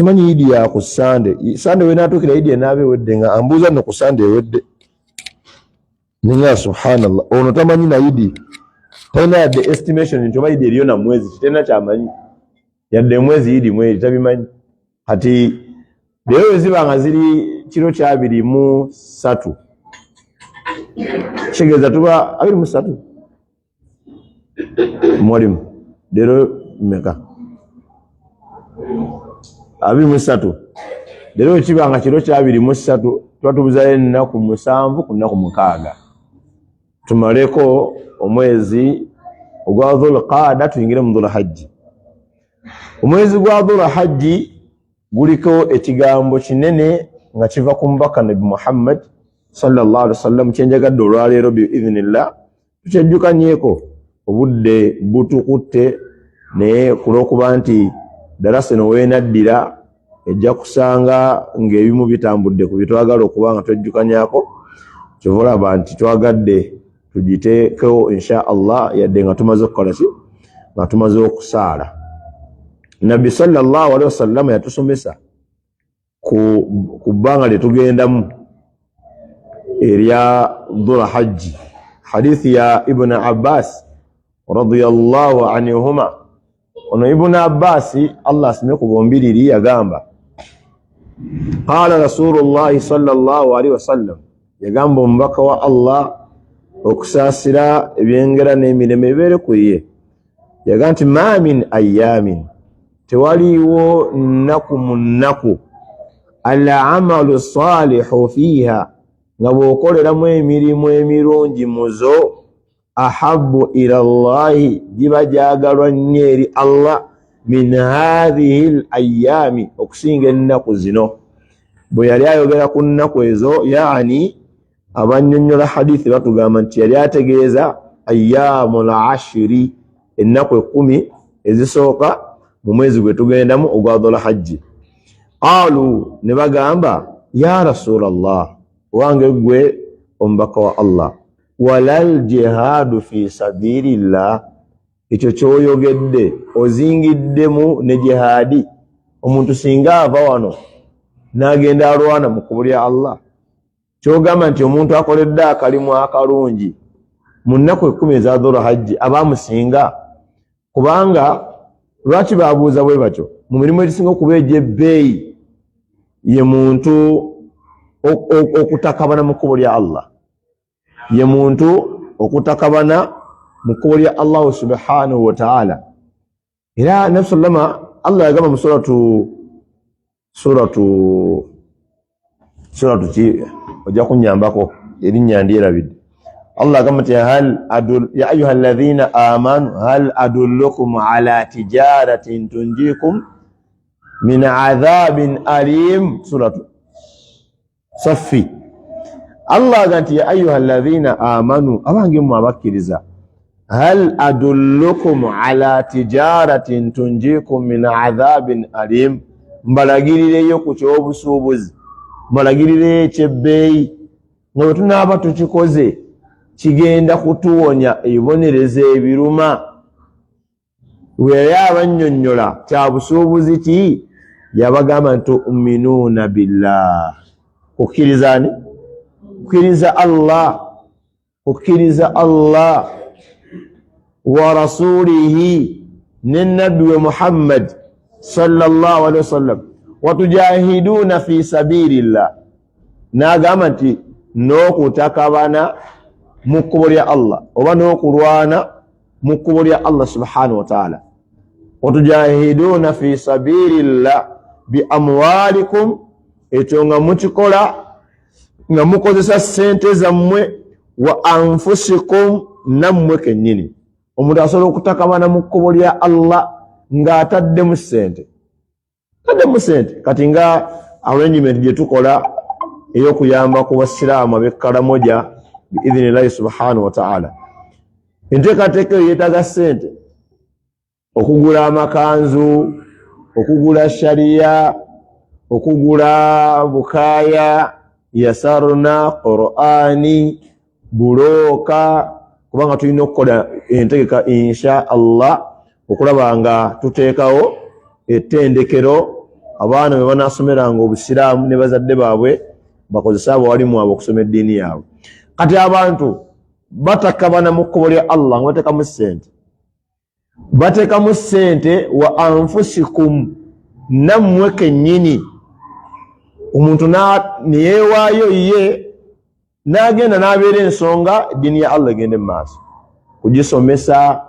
Simanyi idi ya ku Sunday. Sunday we natuukira idi enaabe wedde nga ambuuza no ku Sunday wedde. Ninga subhanallah. Ono tamanyi na idi. Tena yadde estimation nti oba idi eriyo na mwezi kitena kyamanyi. Yadde mwezi idi mwezi tabimanyi. Kati leo zibanga ziri kiro kya 23. Kigeza tuba 23. Mwalimu lero meka 23. Lero kibanga kiro kya 23 twatubuza ennaku 7 ku nnaku 6. Tumaleko omwezi ogwa Dhul-Qaada tuyingire mu Dhul-Hajji. Omwezi gwa Dhul-Hajji guliko ekigambo kinene nga kiva ku mbaka Nabi Muhammad sallallahu alaihi wasallam kyenjagadde olwaleero bi idhnillah tukyejjukanyeko obudde butukutte ne kulokuba nti darasa no weenaddira ejja kusanga ng'ebimu bitambudde ku bitwagala okuba nga twejjukanyako kyovulaba nti twagadde tugiteekeo insha Allah yadde nga tumaze okukola ki nga tumaze okusaala. Nabi sallallahu alaihi wasallam yatusomesa ku bbanga lyetugendamu erya Dhul-Hajji. Hadithi ya Ibn Abbas radiyallahu anhuma. Ono Ibn Abbas Allah asime ku bombiriri yagamba qala Rasulullah sallallahu alaihi wasallam, yagamba omubaka wa Allah okusaasira ebyengera n'emirembe ebibeere ku ye, yagamba nti ma min ayyamin, tewaliwo nnaku mu nnaku ala amalu salihu fiha nga bw'okoleramu emirimu emirungi muzo ahabbu ila Allahi giba gyagalwa nnyo eri Allah min hadhihi al-ayyami okusinga ennaku zino. Bwe yali ayogera ku nnaku ezo yaani abannyonnyola hadithi batugamba nti yali ategeeza ayyamul ashiri, ennaku 10 ezisooka mu mwezi gwe tugendamu ogwa Dhul-Hajji. Qalu, ne bagamba ya Rasulallah, wange gwe omubaka wa Allah, walal jihadu fi sabilillah, ekyo kyoyogedde ozingiddemu ne jihadi. Omuntu singa ava wano n'agenda alwana mu kkubo lya Allah, kyogamba nti omuntu akoledde akalimu akalungi mu nnaku 10 eza Dhul-Hajji abamusinga. Kubanga lwaki babuuza bwe batyo? Mu mirimu egisinga okuba egy'ebbeeyi ye muntu okutakabana mu kkubo lya Allah, ye muntu okutakabana mu kkubo lya Allah subhanahu wa ta'ala. Era Nabi sallama Allah yagamba mu suratu ki ojja kunnyambako erinnya ndyerabidde. Allah agamba nti ya ayuha alladhina amanu hal adullukum ala tijaratin tunjikum min adhabin alim, suratu Saffi. Allah agamba nti ya ayuha alladhina amanu, abange mu abakkiriza, hal adullukum ala tijaratin tunjikum min adhabin alim, mbalagirireyo ku kyobusuubuzi, mbalagirireyo ekyebbeeyi nga bwe tunaaba tukikoze kigenda kutuwonya ebibonerezo ebiruma. Bwe abannyonnyola kya busuubuzi ki, yabagamba nti tu'minuuna billah, kukkiriza ani? Kukkiriza Allah, kukkiriza Allah wa rasulihi, ne nabbi we Muhammad sallallahu alaihi wasallam, watujahiduuna fi sabilillah, n'agamba nti n'okutakabana mu kkubo lya Allah oba n'okulwana mu kkubo lya Allah subhanahu wa ta'ala. Watujahiduuna fi sabilillah bi amwalikum, ekyo nga mukikola nga mukozesa ssente zammwe, wa anfusikum, nammwe kennyini. Omuntu asobola okutakabana mu kkubo lya Allah ng'ataddemu ssente, taddemu ssente. Kati nga arrangement gye tukola ey'okuyamba ku basiraamu ab'ekkalamoja biidhnillahi subhanahu wa ta'ala, enteekateeka eyo yeetaaga ssente, okugula amakanzu, okugula shariya, okugula bukaaya, yasarna, Qur'ani, bulooka, kubanga tulina okukola entegeka insha Allah okulaba nga tuteekawo ettendekero abaana bwe banaasomeranga obusiraamu ne bazadde baabwe bakozesa abawalimu abo okusoma eddiini yaabwe. Kati abantu batakabana mu kkubo lya Allah nga bateekamu ssente, bateekamu ssente wa anfusikum, nammwe kennyini. Omuntu neyeewaayo ye n'agenda n'abeera ensonga eddiini ya Allah egende mu maaso, kugisomesa.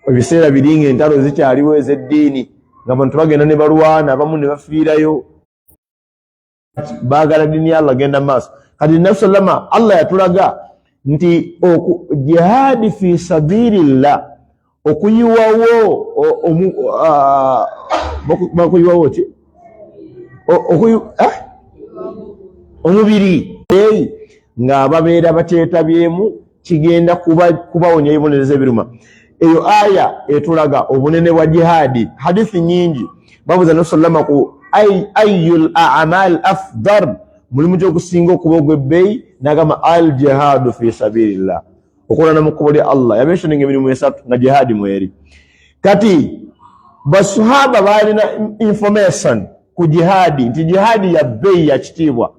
Ebiseera biri ng'entalo zikyaliwo ez'eddiini, ng'abantu bagenda ne balwana, abamu ne bafiirayo, baagala ddiini ya Allah genda mu maaso. Kati Nabi sallama Allah yatulaga nti jihaadi fi sabirillah, okuyiwawo bakuyiwawo ki omubiri nga babeera bakyetabyemu, kigenda kubawonya ebibonerezo ebiruma. Eyo aya etulaga obunene bwa jihaadi. Hadithi nyingi babuuza Nabi sallama ku ayyul a'mal afdal, mulimu gy'okusinga okuba ogw'ebbeeyi, n'agamba al jihaadu fi sabirillah, okulwana mu kkubo lya Allah. Yamentioninga emirimu esatu nga jihaadi mweri. Kati basahaba baalina information ku jihaadi nti jihaadi ya bbeeyi ya kitiibwa,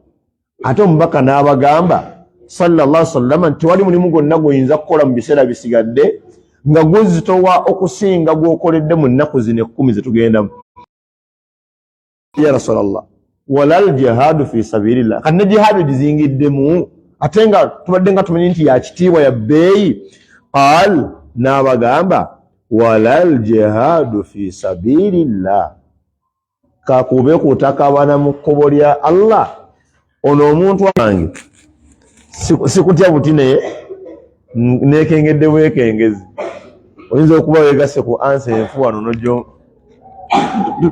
ate omubaka n'abagamba sallallahu alaihi wasallam nti wali mulimu gwonna gw'oyinza kukola mu biseera bisigadde nga guzitowa okusinga gw'okoledde mu nnaku zino 10 zetugendamu. Ya Rasulallah, walal jihaadu fi sabirillah, kati ne jihaadi gizingiddemu ate nga tubadde nga tumanyi nti ya kitiibwa ya bbeeyi. Qaal, n'abagamba walal jihaadu fi sabirillah, kakube kutakabana mu kkubo lya Allah. Ono omuntu wange sikutya buti naye nekengedde bwekengezi, oyinza okuba weegase ku ansa enfu wano nojo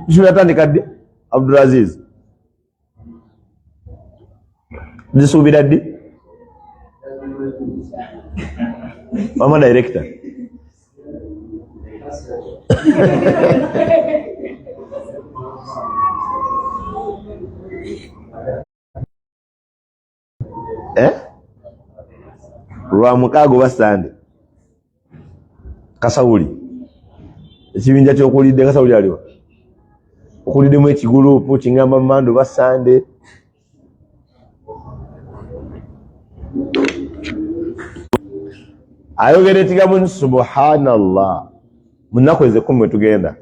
tukyatandika ddi Abdulaziz zisuubira ddi mama director lwa mukaago basande Kasawuli ekibinja ky'okulidde Kasawuli aliwa okuliddemu ekigulupu kingamba Mando basande ayogera ekigambo subhanallah mu nnaku ez'ekkumi tugenda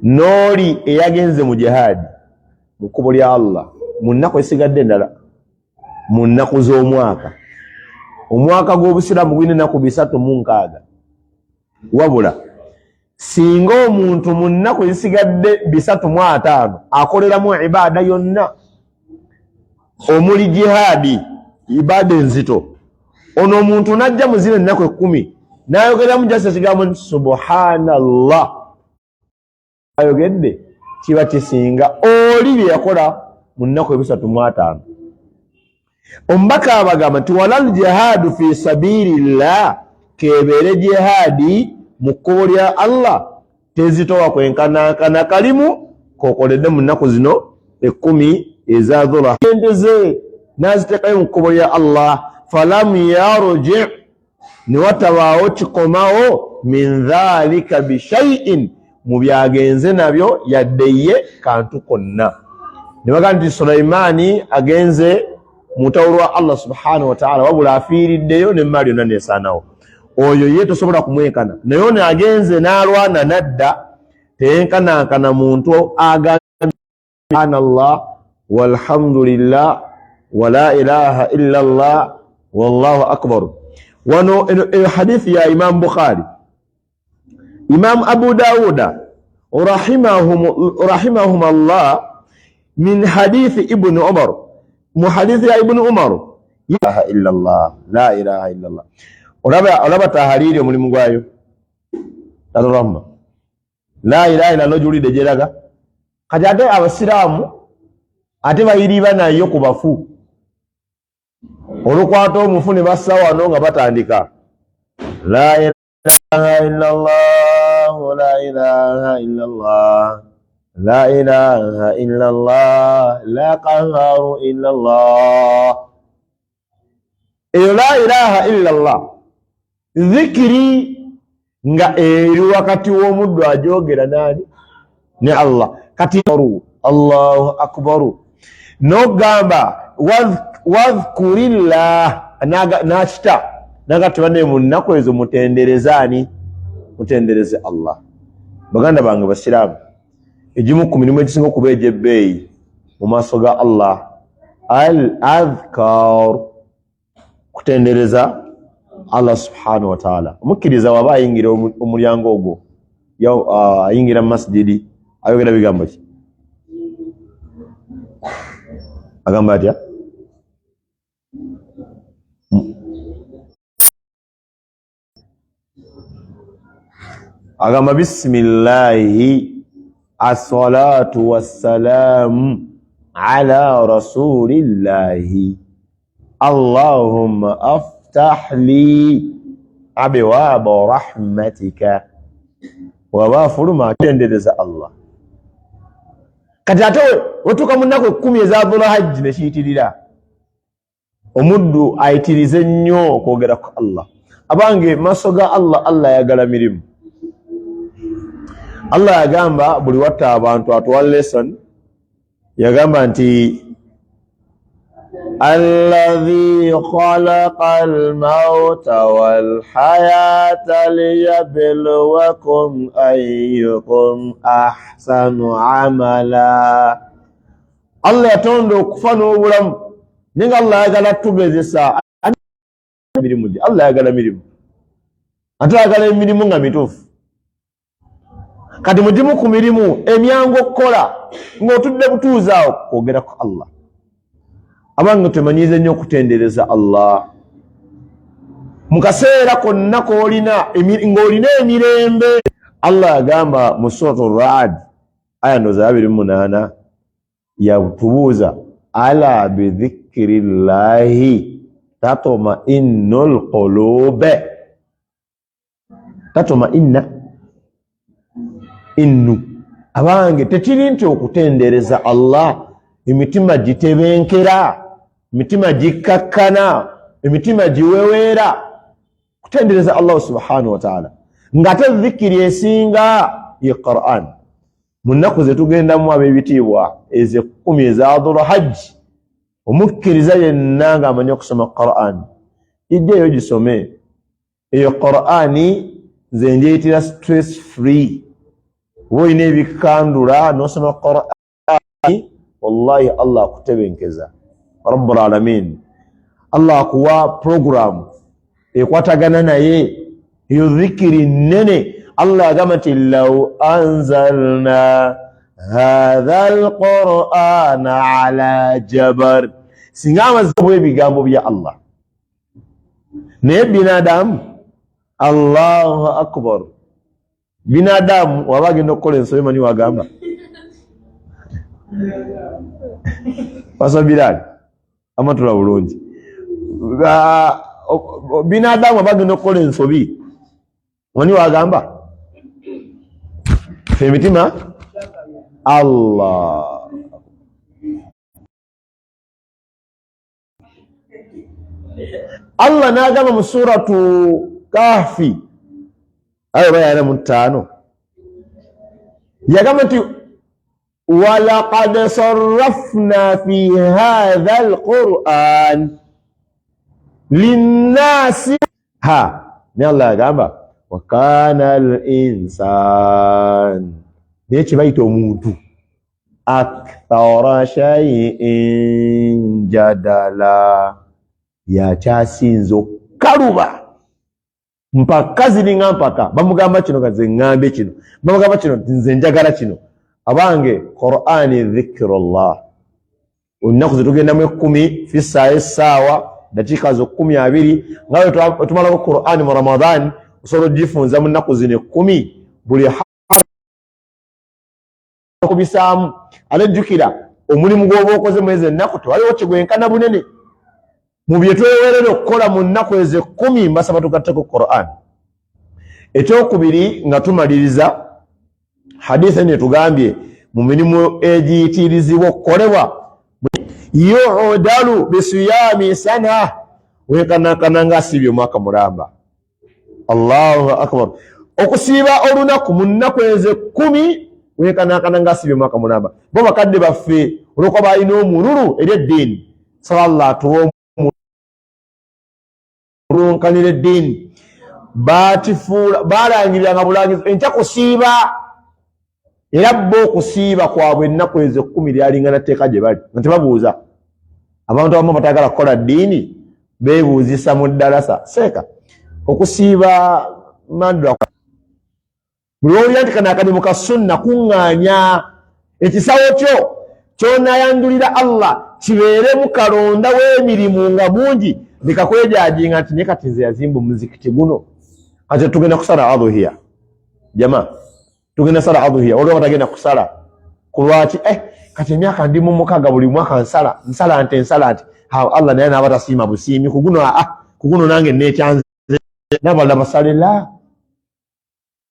n'oli eyagenze mu jihaadi mu kkubo lya Allah mu nnaku esigadde endala mu nnaku z'omwaka. Omwaka gw'obusiraamu gwina ennaku 360, wabula singa omuntu mu nnaku ezisigadde 305 akoleramu ibaada yonna omuli jihaadi, ibaada enzito, ono omuntu najja mu zino ennaku 10 n'ayogeramu jasa ekigambo subhanallah, ayogedde kiba kisinga oli bye yakola mu nnaku 305. Omubaka abagamba nti walal jihaadu fi sabirillah, kebeere jihaadi mu kkubo lya Allah tezitowa kwenkanankana kalimu kokoledde mu nnaku zino 10 eza dhula endeze naziteekayo mu kkubo lya Allah. Falam yarji, ne watabaawo kikomawo min dhalika bishaiin, mu byagenze nabyo yadde ye kantu konna. Ne bagamba nti Sulaimaani agenze mutawulu wa Allah subhanahu wa ta'ala, wabula afiiriddeyo ne maali yonna neesaanawo. Oyo ye tosobola kumwenkana, naye ono agenze n'alwana nadda teyenkanankana muntu agamba subhanallah walhamdulillah wala ilaha illa Allah wallahu akbar. Wano hadithi ya Imam Bukhari, Imam Abu Dawuda rahimahum Allah min hadithi Ibn Umar, mu hadithi ya Ibn Umar, la ilaha illa Allah, la ilaha illa Allah. Olaba tahariri omulimu gwayo tarahma, la ilaha illa Allah julide jeraga kati ate abasiraamu ate bayiriba nayo ku bafu olukwata omufu ne bassa wano nga batandika la ilaha illa Allah, la ilaha illa Allah, la ilaha illa Allah, la qaharu illa Allah. La ilaha illa Allah zikiri nga eri wakati w'omuddu ajogera nani ne Allah. kati Allahu akbaru nogamba wadhkurillah nakita nagati bane mu nnaku ezo mutenderezani mutendereze Allah. Baganda bange basiraamu, egimu ku mirimu egisinga okuba egy'ebbeeyi mu maaso ga Allah al adhkar, kutendereza Allah subhanahu wa ta'ala. Omukkiriza waba ayingira omulyango ogwo ayingira mu masjidi ayogera bigambo ki? Agamba atya? Agamba bismillahi assalatu wassalamu ala rasulillahi Allahumma aftah li abwaaba rahmatika waba fuluma tendereza Allah. Kati ate otuuka mu nnaku 10 eza Dhulhajji ne kiyitirira omuddu ayitirize nnyo okwogera ku Allah. Abange maaso ga Allah, Allah ayagala mirimu. Allah yagamba buli watta abantu atuwa lesson, yagamba nti alladhi khalaqal mauta wal hayata liyabluwakum ayyukum ahsanu amala. Allah yatonda okufa n'obulamu ninga Allah yagala tugezesa mirimu gye. Allah yagala mirimu, ate yagala emirimu nga mituufu. Kati mugimu ku mirimu emyangu okukola ng'otudde butuuzaawo kwogera ku Allah. Abange tumanyize nnyo okutendereza Allah mu kaseera konna ng'olina emirembe. Allah yagamba mu Suratu Ra'd aya ndoza 28 yatubuuza ala bidhikrillahi tatma'innul qulub. Tatma'inna innu. Abange tekiri nti okutendereza Allah emitima gitebenkera, emitima gikakkana, emitima giweweera. Kutendereza Allah subhanahu wa ta'ala ng'ate dhikiri esinga ye Qur'an. Mu nnaku ze tugendamu ab'ebitiibwa ezo 10 eza Dhulhajji, omukkiriza yenna ng'amanyi okusoma Qur'an ijjeyo gisome. Eyo Qur'ani nze ngyeyitira stress free. Woyina ebikandula n'osoma Qur'ani, wallahi Allah akutebenkeza. Rabbul alamin, Allah akuwa program ekwatagana naye, eyo dhikiri nnene. Allah agamba nti law anzalna hadha alqur'ana ala jabar, singa amazibu ebigambo bya Allah naye binadamu. Allahu akbar, binadamu waba agenda okukola ensobe mani wagamba wasabirani amatula bulungi. Binadamu waba agenda okukola ensobi mani wagamba emitima Allah. Allah n'agamba mu suratu Kahfi ayo bayana mu 5 yagamba nti walaqad sarrafna fi hadha alquran linnasi ni Allah yagamba wa kana al-insan nechi bayita omuntu akthara shay'in jadala, yakyasinzo kaluba mpaka ziringa mpaka bamugamba kino kaze ngambe kino, bamugamba kino nze njagala kino. Abange Qur'ani dhikrullah olunaku zetugenda mu 10 fi essaawa dakiika zo 12 ngawe tumala ku Qur'ani mu Ramadan osobola ogifunza mu nnaku zino 10 buli kubisaamu. Alejjukira omulimu gw'oba okoze mwezi ennaku tewaliwo kigwenkana bunene mu bye twewerera okukola mu nnaku ezo 10. Mbasaba tugatteko Qur'an. Ekyokubiri nga tumaliriza hadithi ne tugambye mu mirimu egiyitirizibwa okukolebwa yu'dalu bisiyami sana, wekanakana nga asibye omwaka mulamba. Allahu akbar. Okusiiba olunaku mu nnaku ezo 10 wekanakana ngasibye mwaka munaba bo bakadde baffe olwokuba balina omululu eri eddiini sallallahu atuwa omulunkanira eddiini batifuula balangiriranga bulangizi enkya kusiiba era bo okusiiba kwabwe ennaku ezo 10 lyalingana tteeka gye bali nga tebabuuza abantu abamu batagala kukola ddiini beebuuzisa mu ddalasa seeka okusiiba mandula buli owulira nti kanakani muka sunna kuŋŋaanya ekisawo kyo kyonayandulira Allah kibeere mukalonda w'emirimu nga mungi bikakwejajinga nti ne kati nze yazimba omuzikiti guno ate tugenda kusala adhuhiya jama tugenda sala adhuhiya olwo batagenda kusala kulwaki kati emyaka ndi mu mukaga buli mwaka nsala nti Allah naye n'aba tasiima busiimi kuguno nange nekyanze n'abalala basalira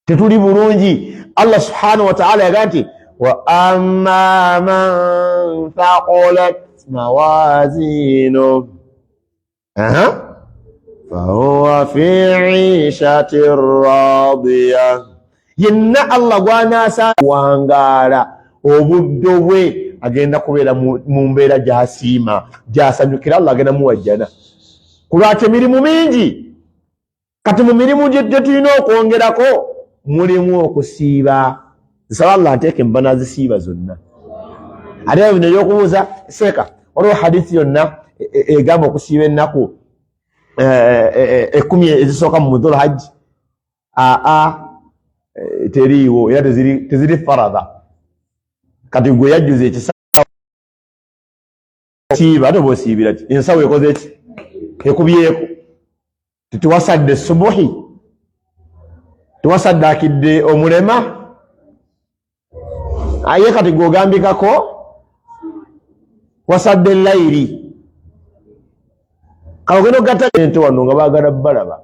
tetuli bulungi. Allah subhanahu wa ta'ala yaga nti wa amma man thaqulat mawazinu fahuwa fi 'ishatin radiya yenna Allah gwanasa wangala obuddo bwe agenda kubeera mu mbeera gyasiima gyasanyukira Allah agenda muwajjana kulwaki emirimu mingi kati mu mirimu gye tulina okwongerako mulimu okusiiba nsaba Allah nteeke mbana zisiiba zonna ate bino ebyokubuuza seeka waliwo hadithi yonna egamba okusiiba ennaku 10 ezisooka mu Dhul Hajj teriiwo era teziri faradha kati gwe yajjuza ekisawo siiba ate bwosiibira ki ensawo ekoze eki ekubyeko tituwasadde subuhi tuwasaddakidde omulema aye kati gwogambikako wasadde layiri kalogenda ogatta ente wano nga baagala balaba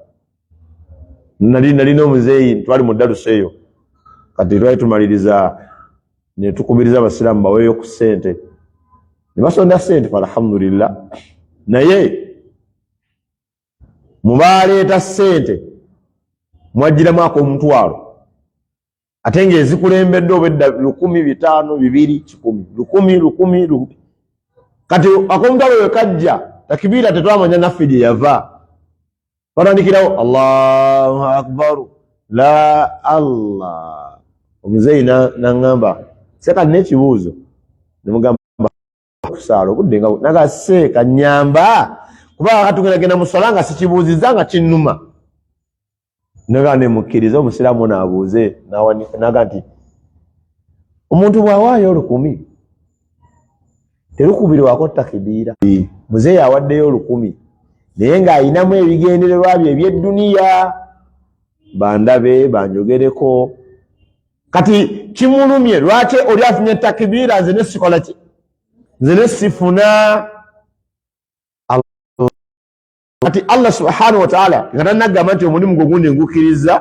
nalina omuzeeyi twali mu dalusa eyo kati twali tumaliriza ne tukubiriza abasiraamu baweeyo ku ssente ne basonda ssente alhamdulillah naye mubaleeta ssente mwajjiramu ak'omutwalo ate ng'ezikulembedde obedda 1,000, 500, 200, 1,000 kati ak'omutwalo we kajja takibiira tetwamanya naffe gye yava batandikirawo Allahu akbar la Allah omuzeeyi naŋŋamba seka n'ekibuuzo nemugamba kusaala obudde nga nagase kanyamba kuba katugenda mu swala nga sikibuuzizza nga kinnuma naga nemukkiriza omusiraamu naabuuze naga nti omuntu bw'awaayo 10,000 terukubirwako takibiira muzeeyi awaddeyo 10,000 naye ng'ayinamu ebigendererwa bye eby'edduniya bandabe banjogereko kati kimulumye lwaki oli afunye takibiira nze nesikola ki nze nesifuna kati Allah subhanahu wa ta'ala nga tanagamba nti omulimu gwe gundi ngukiriza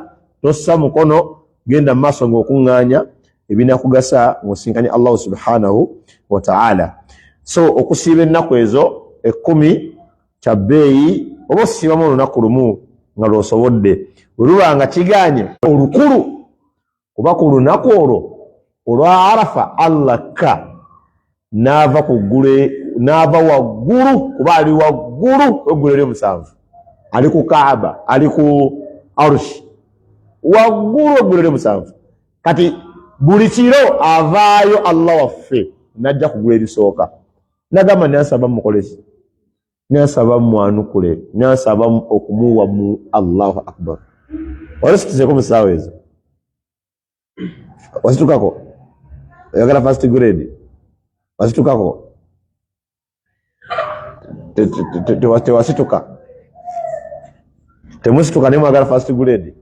tossa mukono genda mu maaso ng'okuŋŋaanya ebinakugasa ng'osinkanye Allah subhanahu wa ta'ala. So okusiiba ennaku ezo 10 kya bbeeyi oba osiibamu olunaku lumu nga lw'osobodde bwe luba nga kiganye olukulu kuba ku lunaku olwo olwa Arafa Allah n'ava n'ava waggulu kuba ali waggulu eggulu ery'omusanvu ali ku Kaaba ali ku Arushi waggulu eggulu ery'omusanvu kati buli kiro avaayo Allah waffe najja kugula ebisooka nagamba nansaba mukolesi nansaba mwanukule nansaba okumuwa mu Allahu akbar walisitizeko mu ssaawa ezo wasitukako oyagala first grade wasitukako tewasituka temusituka ne mwagala first grade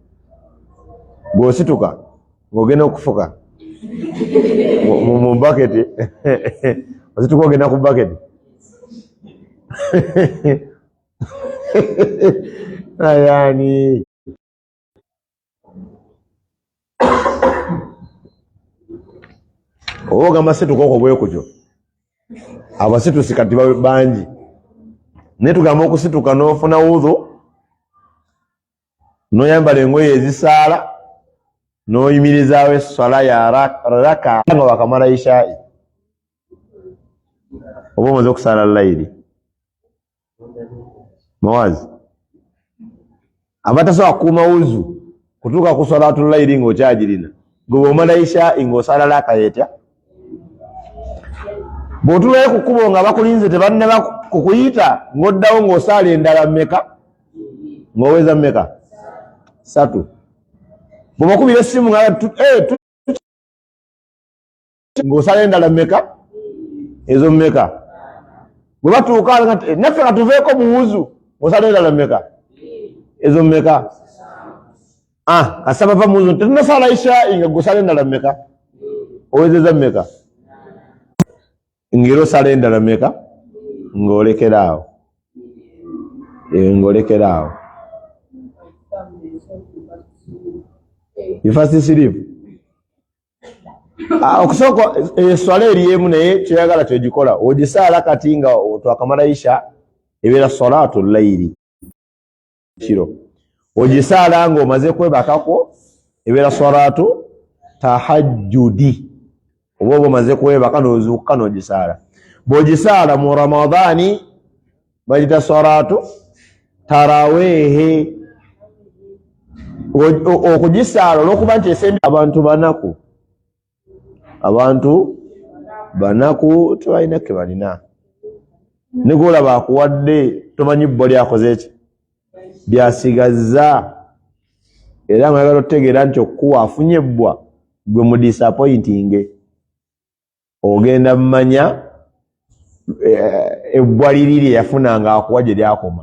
bw'osituka ng'ogenda okufuka mu baketi wasituka ogenda ku baketi ayani oba ogamba situka okwo bwekutyo abasitusi kati bangi naye tugamba okusituka n'ofuna wudhu n'oyambala engoye ezisaala n'oyimirizaawo esswala ya raka nga wakamala ishaa'i oba omaze okusala layiri mawazi abatasobola kukuuma wuzu kutuuka ku salatu layiri ng'okyagirina gwe omala ishaa'i ng'osala raka yetya bw'otulayo ku kkubo nga bakulinze tebannaba kukuyita ng'oddawo ng'osaala endala mmeka ng'oweza mmeka 3 bw'obakubira essimu ng'osala endala mmeka ezo mmeka bwe batuuka naffe nga tuveeko mu wuzu ng'osala endala mmeka ezo mmeka kasaba va mu wuzu tetunasala ishaa'i nga gw'osala endala mmeka owezeza mmeka ngero sala endala mmeka ng'olekeraawo ng'olekeraawo ifasi sirifu okusooka eswala eriemu naye kyoyagala kyogikola ogisaala kati nga twakamala isha ebeera salatu layiri kiro ogisaala ng'omaze kwebakako ebeera salatu tahajjudi oba omaze kwebaka n'ozuukuka n'ogisaala bw'ogisaala mu ramadaani bagita salatu taraweehe okugisaala olw'okuba nti esembi abantu banaku tebalina ke balina ne gwolaba akuwadde tomanyi bbo lyakoze eki byasigazza era mwagala otegeera nti okuwa afunye ebbwa gwe mu disappointing ogenda mmanya ebbwa liri lye yafuna nga akuwa gye lyakoma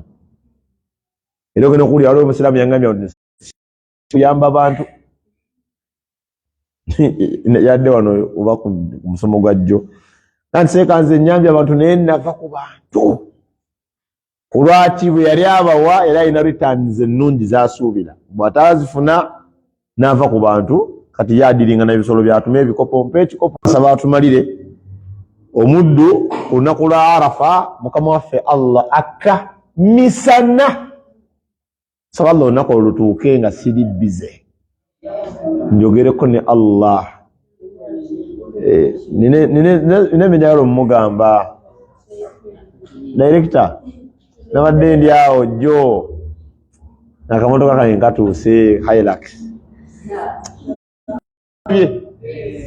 era ogenda okuwulira waliwo omusiraamu yangambye tuyamba abantu yadde wano oba ku musomo gwa jjo nanti seekanze ennyambye abantu naye nava ku bantu kulwaki bwe yali abawa era alina returns ennungi zasuubira bw'atazifuna n'ava ku bantu kati yadiringa n'ebisolo byatuma ebikopo mpa ekikopo asaba atumalire omuddu ku lunaku lwa arafa mukama waffe allah akka misana saba allah olunaku olutuuke nga siri bize njogereko ne allah nina eminayalo mumugamba director nabadde ndi awo jjo nakamotoka kange nkatuuse Hilux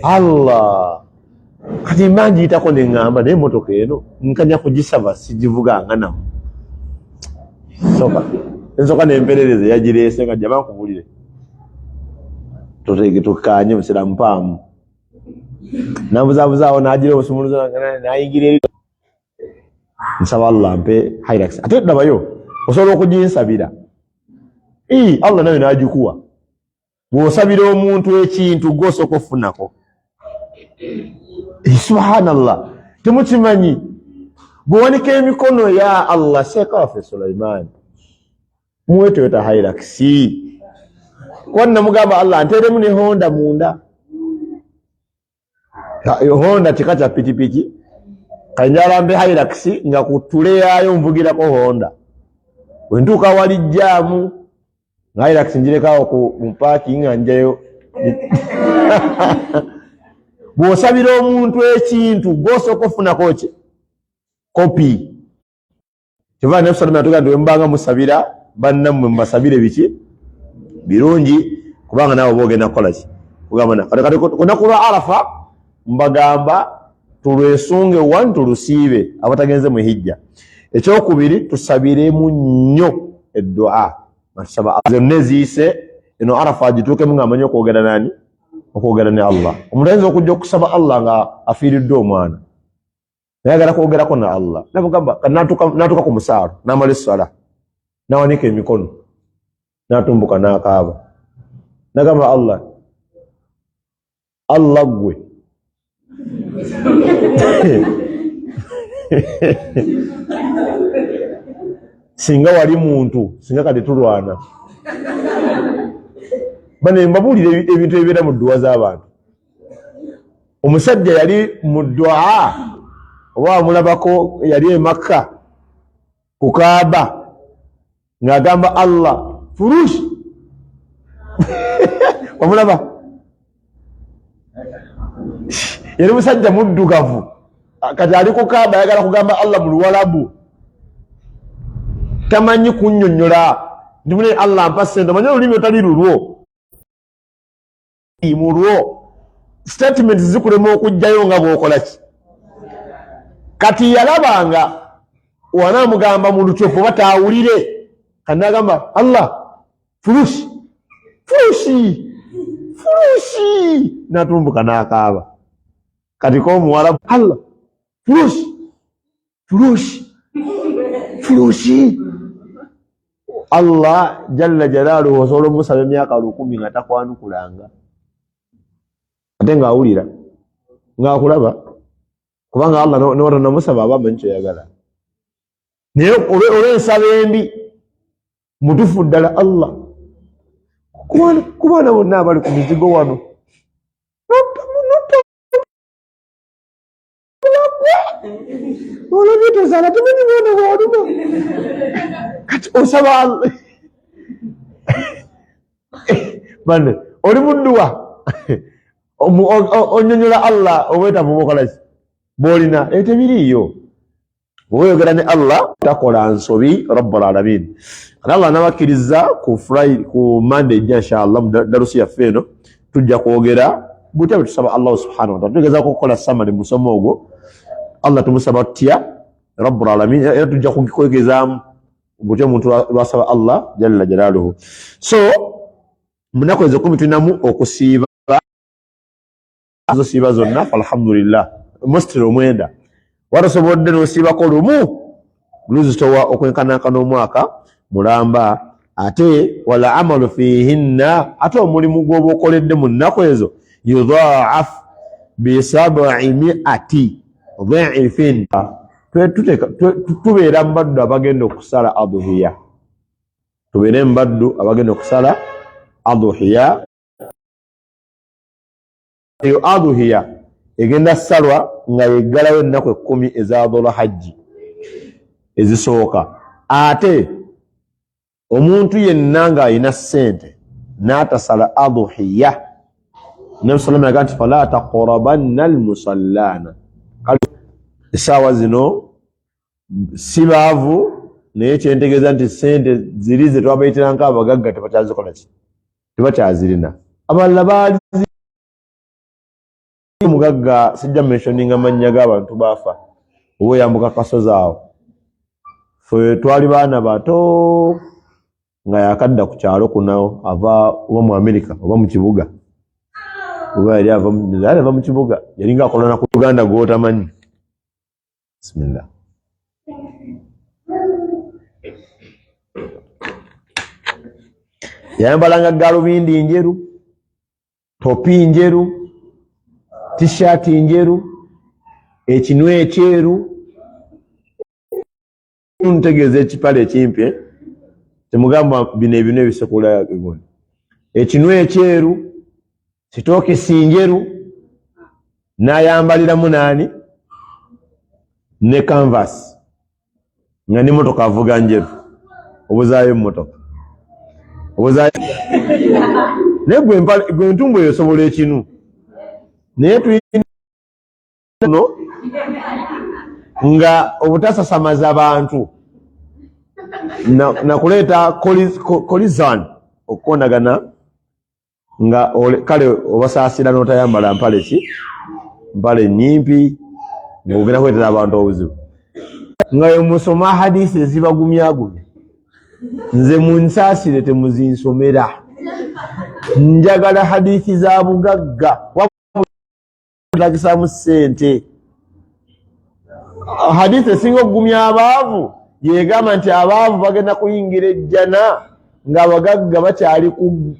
allah kati manjiyitako neŋŋamba naye emotoka eno nkanya kugisaba sigivuganga namu ensooka nemperereza yagireese nga jama nkubulire tukanye musiramu paamu nabuzabuzaawo nagira obusumuluzo nayingira eri nsaba allah mpe Hilux ate ddabayo osobola okuginsabira allah nawe nagikuwa bw'osabira omuntu ekintu gw'osooka ofunako subhanallah temukimanyi bwewanika emikono ya allah seeka waffe Sulaiman muweteweta Hilux kuba namugamba allah nteremu ne honda munda honda kika kya pikipiki kanjala mbe Hilux nga kutule yaayo nvugirako honda wentuuka wali jjaamu nga Hilux njirekawo ku mpaakingi nga njayo bw'osabira omuntu ekintu gw'osooka ofunako ki kopi kyova nabi salama yatugaa nti wemubanga musabira bannammwe mubasabire biki birungi kubanga naawe oba ogenda kukola ki kugamba kati kunaku lwa arafa mbagamba tulwesunge wanu tulusiibe abatagenze mu hijja ekyokubiri tusabiremu nnyo eddua tusaba zonna eziise eno arafa agituukemu ng'amanyi okwogera nani okwogera ne allah omuntu ayinza okujja okusaba allah nga afiiriddwe omwana nayagala kwogerako na allah namugamba natuuka ku musaalo n'amala essala nawanika emikono n'atumbuka n'akaaba nagamba allah gwe singa wali muntu singa kati tulwana bane mbabuulira ebintu ebibeera mu dduwa z'abantu omusajja yali mu ddua oba amulabako yali e Makka ku Kaaba ng'agamba allah furush wamulaba yali musajja muddugavu kati ali ku Kaaba ayagala kugamba Allah mu Luwalabu tamanyi kunnyonnyola ndi mune Allah ampa ssente manyi olulimi otali lulwo mulwo statement zikulema okujjayo nga bw'okola ki kati yalabanga wanamugamba mu lucofu oba taawulire kanagamba Allah furushi natumbuka n'akaaba kati k'omuwala Allah furushi Allah jalla jalaaluhu osobola omusaba emyaka 1000 nga takwanukulanga ate ng'awulira ng'akulaba kubanga Allah n'otonamusaba aba amanyi kyoyagala naye olw'ensaba embi mutufu ddala Allah ku baana bonna abali ku mizigo wano olabye tozaala tumanyi mwana bwaluma kati osaba Allah bane oli mudduwa onyonyola Allah obwetavu bokolaki bwolina tebiriiyo oyogera ne Allah takola nsobi rabbul alamin Allah nabakkiriza ku Monday inshallah darusi yaffe eno tujja kwogera butya tusaba Allah subhanahu wa ta'ala tugezaako okukola samali musomo ogwo Allah tumusaba tutya rabbul alamin era tujja kukwegezaamu butya omuntu lwasaba Allah jalla jalaaluhu so munaku ezo 10 tulinamu okusiiba zosiiba zonna alhamdulillah mustiro mwenda warasobodde n'osiibako lumu luzitowa okwenkanankana omwaka mulamba ate wala amalu fihinna ate omulimu gw'oba okoledde mu nnaku ezo yudhaaf bi 700 dha'ifin tubeera mbaddu abagenda okusala adhuhiya tubeere mbaddu abagenda okusala adhuhiya eyo adhuhiya egenda salwa nga yeggalayo ennaku 10 eza dhul hajji ezisooka ate omuntu yenna ng'alina ssente n'atasala adhuhiya nabi salama yagaa nti fala taqrabanna almusallana essaawa zino si baavu naye kyentegeeza nti ssente ziri ze twabayitiranko abagagga tebakyazikola ki tebakyazirina abalala baali mugagga sijja mentioninga mannya g'abantu baafa oba oyambuka kasozi awo fe twali baana bato nga yakadda ku kyalo kunawo ava oba mu Amerika oba mu kibuga oba yali ava mu kibuga yalinga akolana ku Uganda gw'otamanyi bismillah yayambalanga galubindi njeru topi njeru t-shirt njeru ekinwe ekyeru ntegeeza ekipale ekimpi temugamba bino ebintu ebisekula egondi ekinwe ekyeru sitookisi njeru n'ayambaliramu naani ne canvas nga ne motoka avuga njeru obuzaayo emmotoka obuzaayo naye gwe ntumbu eyo osobola ekinu naye tulina nga obutasasamaza abantu nakuleeta collision okukondagana nga kale obasaasira n'otayambala mpale ki mpale nnyimpi ng'ogenda kuleetera abantu obuzibu nga musoma hadisi ezibagumyagumya nze munsaasire temuzinsomera njagala hadisi za bugagga lagisaamu ssente hadisi esinga okugumya abaavu yegamba nti abaavu bagenda kuyingira ejjana ng'abagagga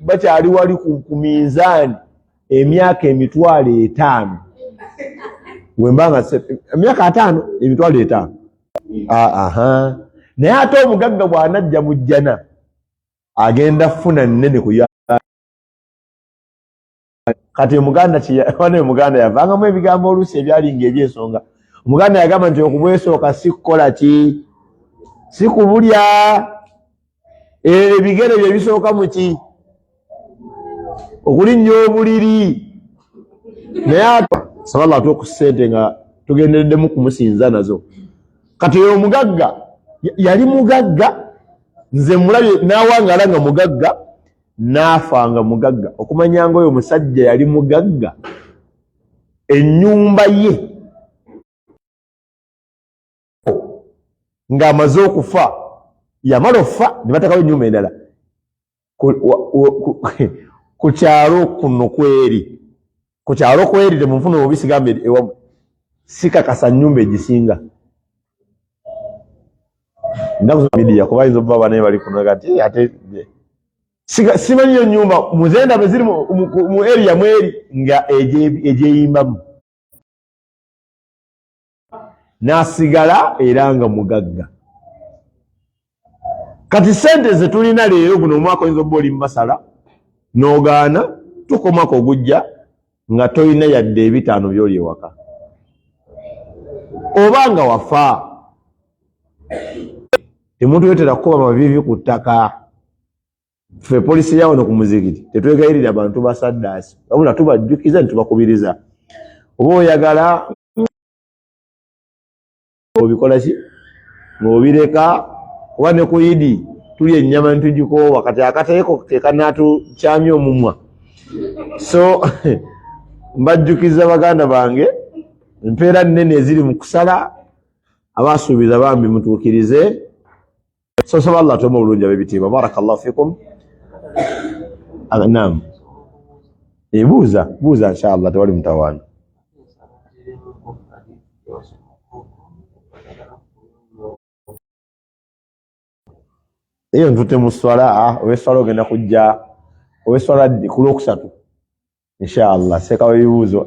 bakyali wali ku minzaani emyaka 5,000 wembanga emyaka 5 5,000 naye ate omugagga bw'anajja mu jjana agenda funa nnene ku kati omuganda yavangamu ebigambo oluusi ebyalinga ebyensonga omuganda yagamba nti okubwesooka si kukola ki si kubulya ebigere bye bisooka mu ki okulinnya obuliri naye sabala atuwa ku ssente nga tugendereddemu kumusinza nazo. Kati oyo omugagga yali mugagga, nze mulabye n'awangaala nga mugagga, n'afa nga mugagga. Okumanya nga oyo omusajja yali mugagga, ennyumba ye ng'amaze okufa, yamala okufa ne batakawo ennyumba endala ku kyalo kuno kweri. Ku kyalo kweri temunfuna obubisi gambe ewamu, sikakasa nnyumba egisinga. Ndakumidiya kuba ayinza okuba banaye bali kuno kati ate simanyi yo nnyumba muzenda bwe ziri mu area mweri nga egyeyimbamu. N'asigala era nga mugagga. Kati sente ze tulina leero guno omwaka oyinza okuba oli mu masala n'ogaana tukomako ogujja nga toyina yadde 5 by'oli ewaka. Oba nga wafa temuntu yotera kukuba mavivi ku ttaka. Ffe polisi ya wano ku muzikiti tetwegayirira abantu basaddaasi, wabula tubajjukiza ne tubakubiriza. Oba oyagala obikola ki ng'obireka, oba ne ku Idi tulya ennyama ntugikoowa, kati akateeko ke kanaatukyamya omumwa. So mbajjukiza baganda bange, empeera nnene eziri mu kusala, abaasuubiza bambi mutuukirize. So saba Allah tumu bulungi ab'ebitiibwa. Barakallahu fikum. Naam. Buuza inshallah tewali mutawaana. Eyo ntute mu swala, ow'eswala ogenda kujja, ow'eswala ku Lwokusatu inshallah sekawo ebibuuzo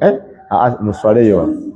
mu swala eyo.